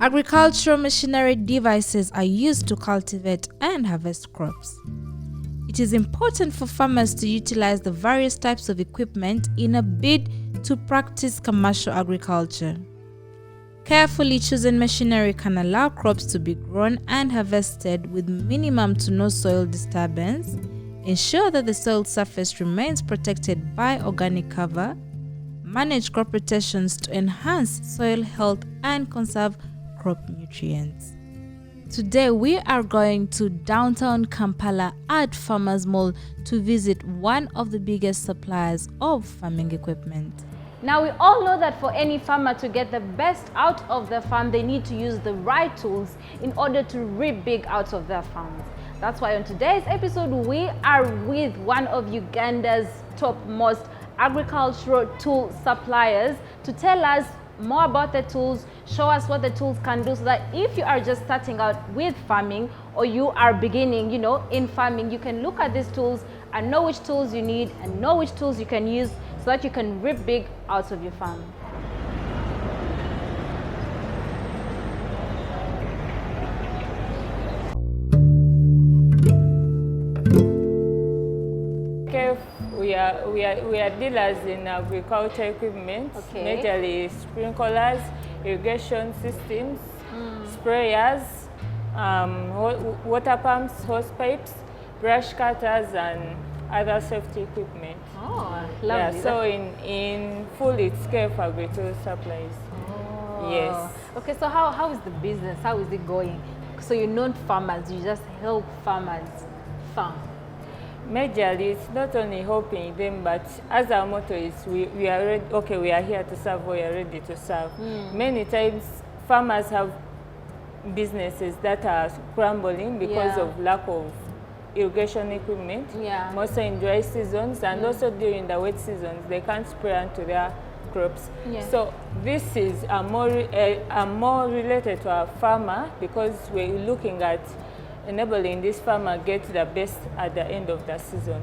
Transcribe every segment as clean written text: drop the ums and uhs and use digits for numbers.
Agricultural machinery devices are used to cultivate and harvest crops. It is important for farmers to utilize the various types of equipment in a bid to practice commercial agriculture. Carefully chosen machinery can allow crops to be grown and harvested with minimum to no soil disturbance, ensure that the soil surface remains protected by organic cover, manage crop rotations to enhance soil health and conserve crop nutrients. Today we are going to downtown Kampala at Farmers Mall to visit one of the biggest suppliers of farming equipment. Now we all know that for any farmer to get the best out of their farm, they need to use the right tools in order to reap big out of their farms. That's why on today's episode we are with one of Uganda's topmost agricultural tool suppliers to tell us more about the tools, show us what the tools can do, so that if you are just starting out with farming or you are beginning, in farming, you can look at these tools and know which tools you need and know which tools you can use so that you can reap big out of your farm. We are dealers in agriculture equipment, majorly sprinklers, irrigation systems, sprayers, water pumps, hose pipes, brush cutters, and other safety equipment. Oh, lovely. Yeah, so in full it's care for agri-tool supplies. Oh. Yes. Okay, so how is the business? How is it going? So you're not farmers, you just help farmers farm. Majorly, it's not only helping them, but as our motto is, we are ready, we are here to serve, we are ready to serve. Many times, farmers have businesses that are crumbling because of lack of irrigation equipment, mostly in dry seasons, and also during the wet seasons, they can't spray onto their crops. So this is a more related to our farmer, because we're looking at enabling this farmer get the best at the end of the season.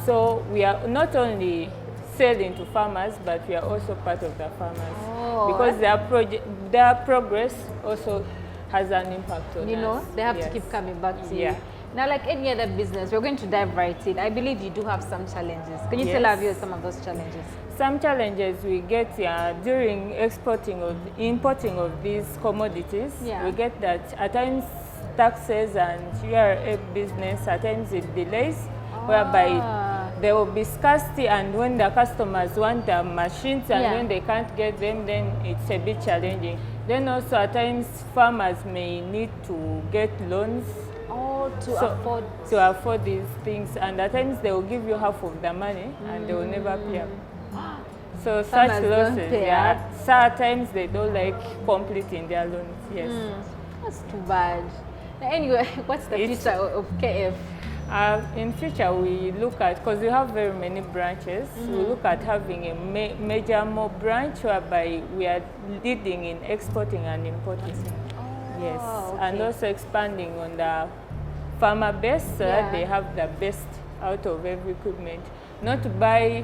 So we are not only selling to farmers, but we are also part of the farmers, because their progress also has an impact on us. They have to keep coming back to you. Now, like any other business, we're going to dive right in. I believe you do have some challenges. Can you tell our viewers some of those challenges? Some challenges we get during importing of these commodities. We get that at times taxes and URA business, at times it delays, whereby there will be scarcity, and when the customers want the machines and when they can't get them, then it's a bit challenging. Then also at times farmers may need to get loans to afford these things, and at times they will give you half of the money and they will never pay up. So such losses, so at times they don't like completing their loans. That's too bad. Anyway, what's the future of KF? In future, we look at, because we have very many branches, we look at having a major more branch whereby we are leading in exporting and importing. And also expanding on the farmer base so that they have the best out of every equipment. Not to buy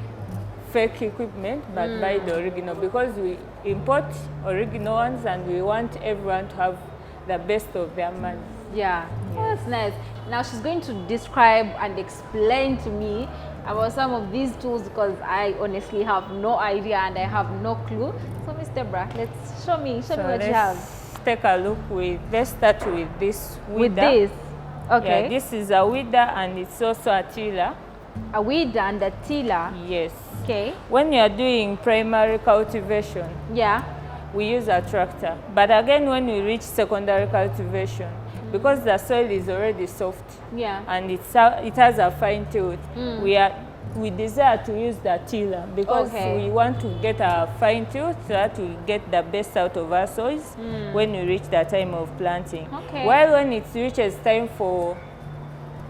fake equipment, but buy the original, because we import original ones and we want everyone to have the best of their money. That's nice. Now she's going to describe and explain to me about some of these tools, because I honestly have no idea and I have no clue. So Miss Deborah, let's show me what you have. Let's take a look let's start with this weeder. With this? Okay. Yeah, this is a weeder and it's also a tiller. A weeder and a tiller? Yes. Okay. When you are doing primary cultivation, we use a tractor. But again, when we reach secondary cultivation, because the soil is already soft and it has a fine tooth, we desire to use the tiller, because we want to get a fine tooth so that we get the best out of our soils when we reach the time of planting. While when it reaches time for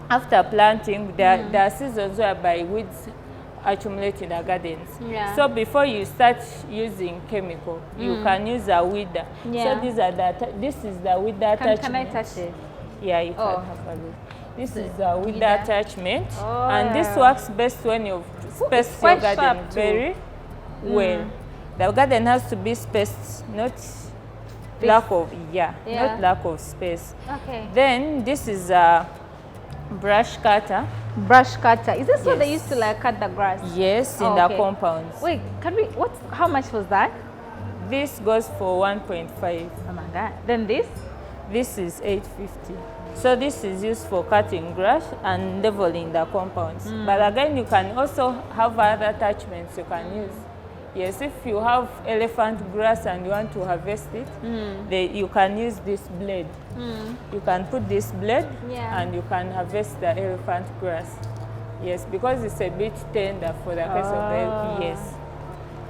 after planting, there are seasons whereby weeds accumulate in the gardens. So before you start using chemical, you can use a weeder. So this is the weeder attachment. Can I touch it? Yeah, you can have a look. This is a weeder attachment, and this works best when you space your garden very well. The garden has to be spaced, not lack of, Yeah. not lack of space. Okay. Then this is a brush cutter. Brush cutter. Is this what they Yes. used to like cut the grass? Yes, in Oh, the okay. compounds. Wait, can we, how much was that? This goes for 1.5. Oh my God. Then this? This is 850. So this is used for cutting grass and leveling the compounds. But again, you can also have other attachments you can use. Yes, if you have elephant grass and you want to harvest it, you can use this blade. You can put this blade and you can harvest the elephant grass. Yes, because it's a bit tender for the case of the, yes.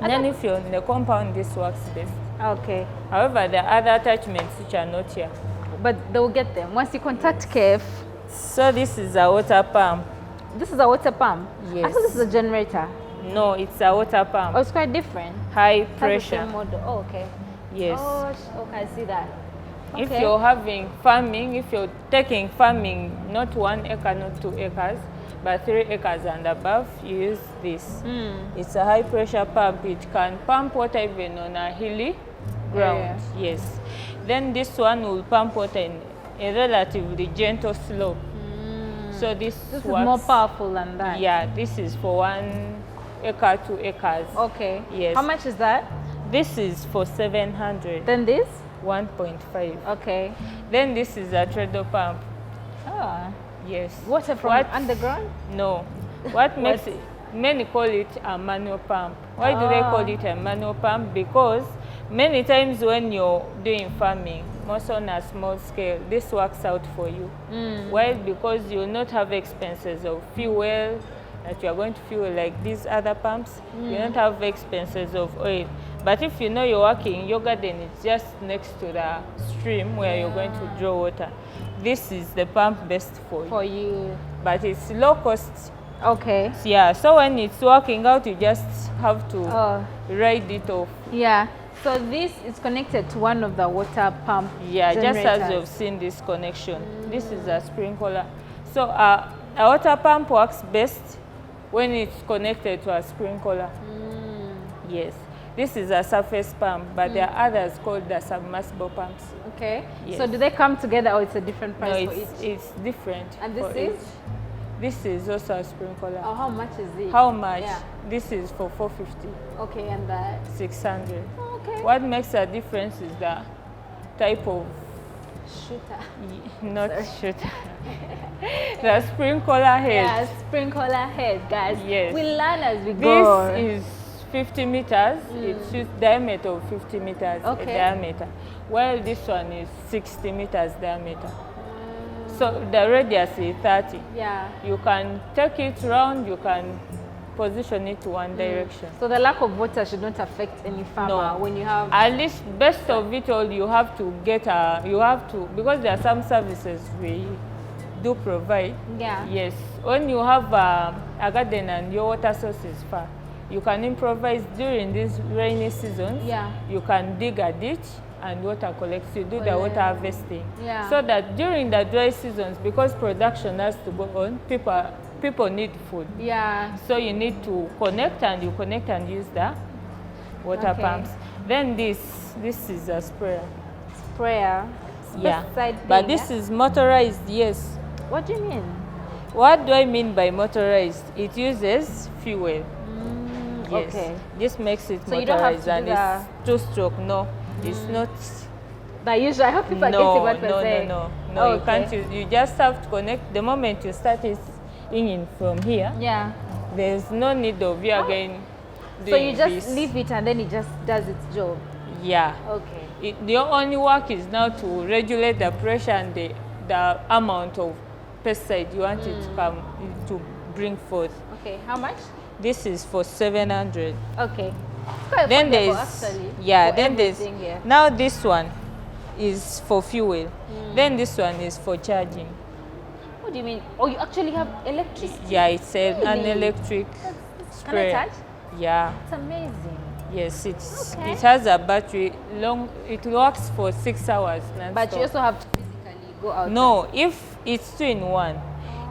And then if you're in the compound, this works best. Okay. However, there are other attachments which are not here. But they will get them. Once you contact KF, So this is a water pump. this is a water pump. I Yes. thought this is a generator. No, it's a water pump. Oh, it's quite different. High Has the pressure. same model. Oh, okay. Yes. Oh, okay, I see that. If Okay. you're having farming, if you're taking farming, not 1 acre, not 2 acres, but 3 acres and above, you use this. It's a high pressure pump. It can pump water even on a hilly ground. Yes. Then this one will pump water in a relatively gentle slope. So this This is works. more powerful than that. Yeah, this is for 1 acre, 2 acres. Okay. Yes. How much is that? This is for 700, Then this? 1.5. Okay. Then this is a treadle pump. Oh. Yes. Water from What- underground? No. What makes it, many call it a manual pump. Why do they call it a manual pump? Because many times when you're doing farming, most on a small scale, this works out for you. Why? Because you'll not have expenses of fuel that you are going to fuel like these other pumps. You don't have expenses of oil. But if you know you're working, your garden is just next to the stream where you're going to draw water. This is the pump best for you. For you. But it's low cost. Okay. Yeah, so when it's working out, you just have to Oh. ride it off. Yeah. So this is connected to one of the water pump Yeah, just as generators. you've seen this connection. This is a sprinkler. So a water pump works best when it's connected to a sprinkler. Yes. This is a surface pump, but there are others called the submersible pumps. Okay. Yes. So do they come together or it's a different No, price for it's, each? it's different. And for this is? each. This is also a sprinkler. Oh, how much is it? How much? Yeah. This is for 450, Okay, and that. 600. Okay. What makes a difference is the type of, Shooter. not shooter, the sprinkler head. Yeah, sprinkler head, guys. Yes. We learn as we go. This is 50 meters. It shoots diameter of 50 meters Okay. diameter, while this one is 60 meters diameter. So the radius is 30. Yeah. You can take it round, you can position it to one direction. So the lack of water should not affect any farmer No. when you have. At least best of it all, you have to get because there are some services we do provide. Yeah. Yes, when you have a garden and your water source is far, you can improvise during these rainy seasons. Yeah. You can dig a ditch and water collects. You do the water harvesting. Yeah. So that during the dry seasons, because production has to go on, people need food. Yeah. So you need to connect and use the water Okay. pumps. Then this is a sprayer. Sprayer. Yeah. Side But thing, this yeah? is motorized, yes. What do you mean? What do I mean by motorized? It uses fuel. Yes. Okay. This makes it So you don't have motorized to and do it's two-stroke. No, it's not. That usually, I hope people are getting what we're saying. No. Oh, You can't use. You just have to connect. The moment you start it in from here, Yeah. there's no need of you again So doing you just this. leave it and then it just does its job. Yeah. Okay. Your only work is now to regulate the pressure and the amount of pesticide you want it to come to bring forth. Okay. How much? This is for 700. Okay. Quite Then affordable, there's actually, yeah. for Then there's everything, yeah. now this one is for fuel. Then this one is for charging. What do you mean? Oh, you actually have electricity. Yeah, it's an Really? electric Can I sprayer. touch? Yeah. It's amazing. Yes, it's Okay. it has a battery long. It works for 6 hours. But you non-stop. also have to physically go out. No, if it's 2 in 1.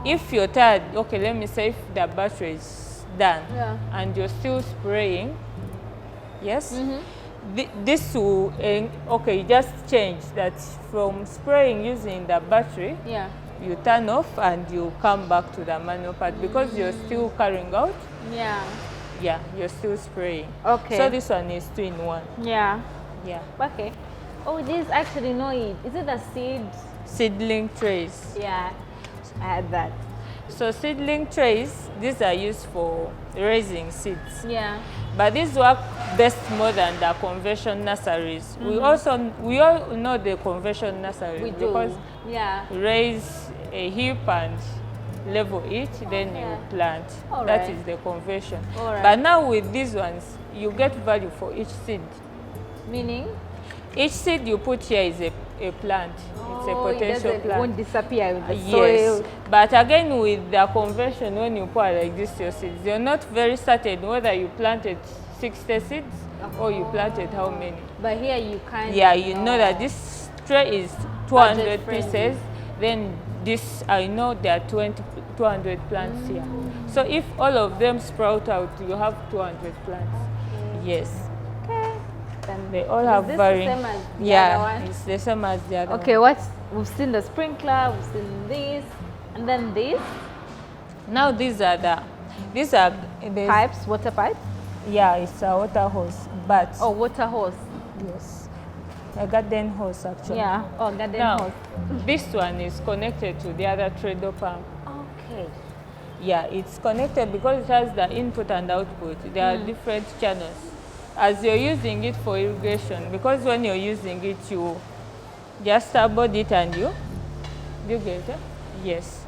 If you're tired, okay, let me say if the battery is done Yeah. and you're still spraying, yes, this will, okay, just change that from spraying using the battery. Yeah. You turn off and you come back to the manual part because you're still carrying out. Yeah. Yeah, you're still spraying. Okay. So this one is 2-in-1. Yeah. Yeah. Okay. Oh, this actually no it. Is it a seed? Seedling trays. Yeah. I had that. So seedling trays, these are used for raising seeds. Yeah. But these work best more than the conventional nurseries. We all know the conventional nurseries We do. because Yeah. you raise a heap and level it, then you plant. All That right. is the convention. All right. But now with these ones, you get value for each seed. Meaning? Each seed you put here is a plant. It's a potential It plant. won't disappear with the Yes, soil. but again with the convention, when you put like this your seeds, you're not very certain whether you planted 60 seeds or you planted how many. But here you kind Yeah, you know that this tray is 200 Budget-friendly. pieces, then this, I know there are 200 plants here. So if all of them sprout out, you have 200 plants. Yes. Okay. Then They all is have this varying. the same as the Yeah, other one? it's the same as the other one. Okay, we've seen the sprinkler, we've seen this, and then this Now these are there's- pipes, water pipes. Yeah, it's a water hose, but Oh, water hose. yes, a garden hose actually. Yeah. Oh, garden Now, hose. this one is connected to the other treadle pump. Okay. Yeah, it's connected because it has the input and output. There are different channels. As you're using it for irrigation, because when you're using it, you just about it and you get it? Yes.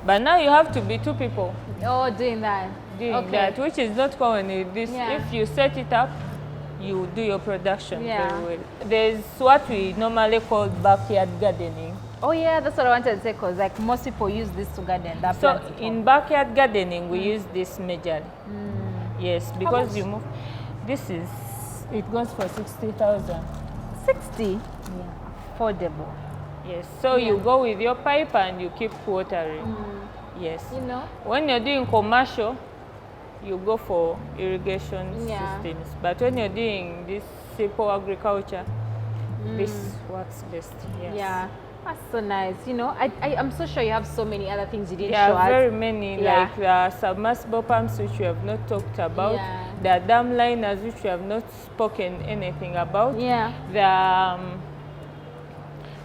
But now you have to be 2 people Oh, doing that. doing Okay. that, which is not common with this. Yeah. If you set it up, you do your production Yeah. very well. There's what we normally call backyard gardening. Oh yeah, that's what I wanted to say, because like most people use this to garden. That So plant at in home. backyard gardening, we use this majorly. Yes, because you move. This is, it goes for 60,000. 60. Yeah. Affordable. Yes, so you go with your pipe and you keep watering. Yes. You know? When you're doing commercial, you go for irrigation Yeah. systems. But when you're doing this simple agriculture, this works best. Yes. Yeah. That's so nice. You know, I'm so sure you have so many other things you didn't There show are us. very many, Yeah. like the submersible pumps which we have not talked about, Yeah. the dam liners which we have not spoken anything about, Yeah.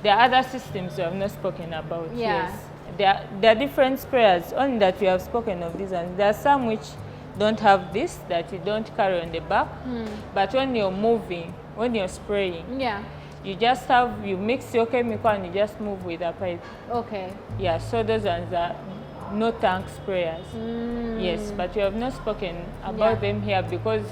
the other systems we have not spoken about. Yeah. Yes. There are different sprayers, only that we have spoken of these ones. There are some which don't have this, that you don't carry on the back, but when you're moving, when you're spraying, Yeah. you mix your chemical and you just move with a pipe. Okay. Yeah, so those ones are no tank sprayers. Yes, but we have not spoken about them here because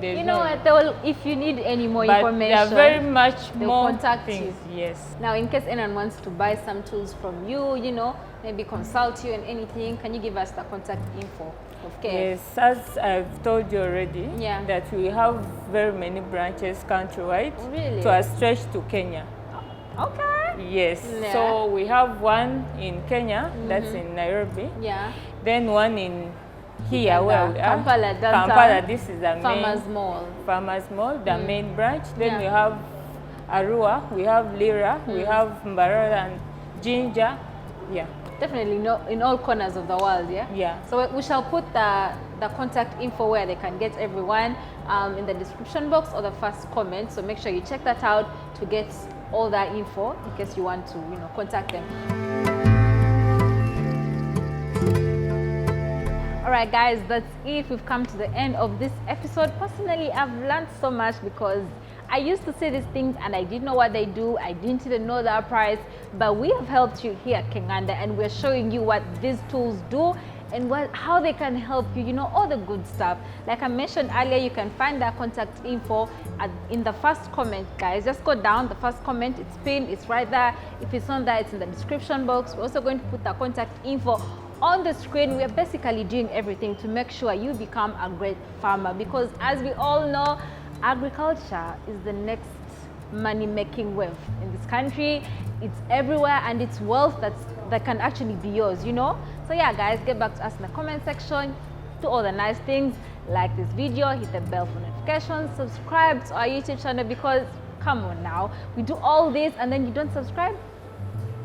there's You know no, what? They will, if you need any more but information, there are very much they'll more contact things. you. Yes. Now, in case anyone wants to buy some tools from you, you know, maybe consult you and anything, can you give us the contact info of KF? Yes, as I've told you already, Yeah. that we have very many branches countrywide Really? to a stretch to Kenya. Okay. Yes, Yeah. so we have one in Kenya, that's in Nairobi, Yeah. then one in here Uganda, where we are. Kampala, downtown. Kampala, this is the Farmers main Mall. Farmers Mall, the main branch. Then Yeah. we have Arua, we have Lira, we have Mbarara and Jinja. Yeah, Definitely no, in all corners of the world, yeah? yeah. So we shall put the contact info where they can get everyone in the description box or the first comment. So make sure you check that out to get all that info in case you want to, you know, contact them. All right, guys, that's it. We've come to the end of this episode. Personally, I've learned so much because I used to say these things and I didn't know what they do. I didn't even know their price, but we have helped you here at UGANDA and we're showing you what these tools do and how they can help you, you know, all the good stuff. Like I mentioned earlier, you can find that contact info in the first comment, guys. Just go down, the first comment, it's pinned, it's right there. If it's not there, it's in the description box. We're also going to put the contact info on the screen. We are basically doing everything to make sure you become a great farmer, because as we all know, agriculture is the next money-making wave in this country. It's everywhere and it's wealth that can actually be yours, you know. So yeah, guys, get back to us in the comment section, do all the nice things, like this video, hit the bell for notifications. notifications, subscribe to our YouTube channel, because come on now, we do all this and then you don't subscribe?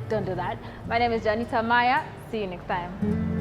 Don't do that. My name is Janita Maya. See you next time.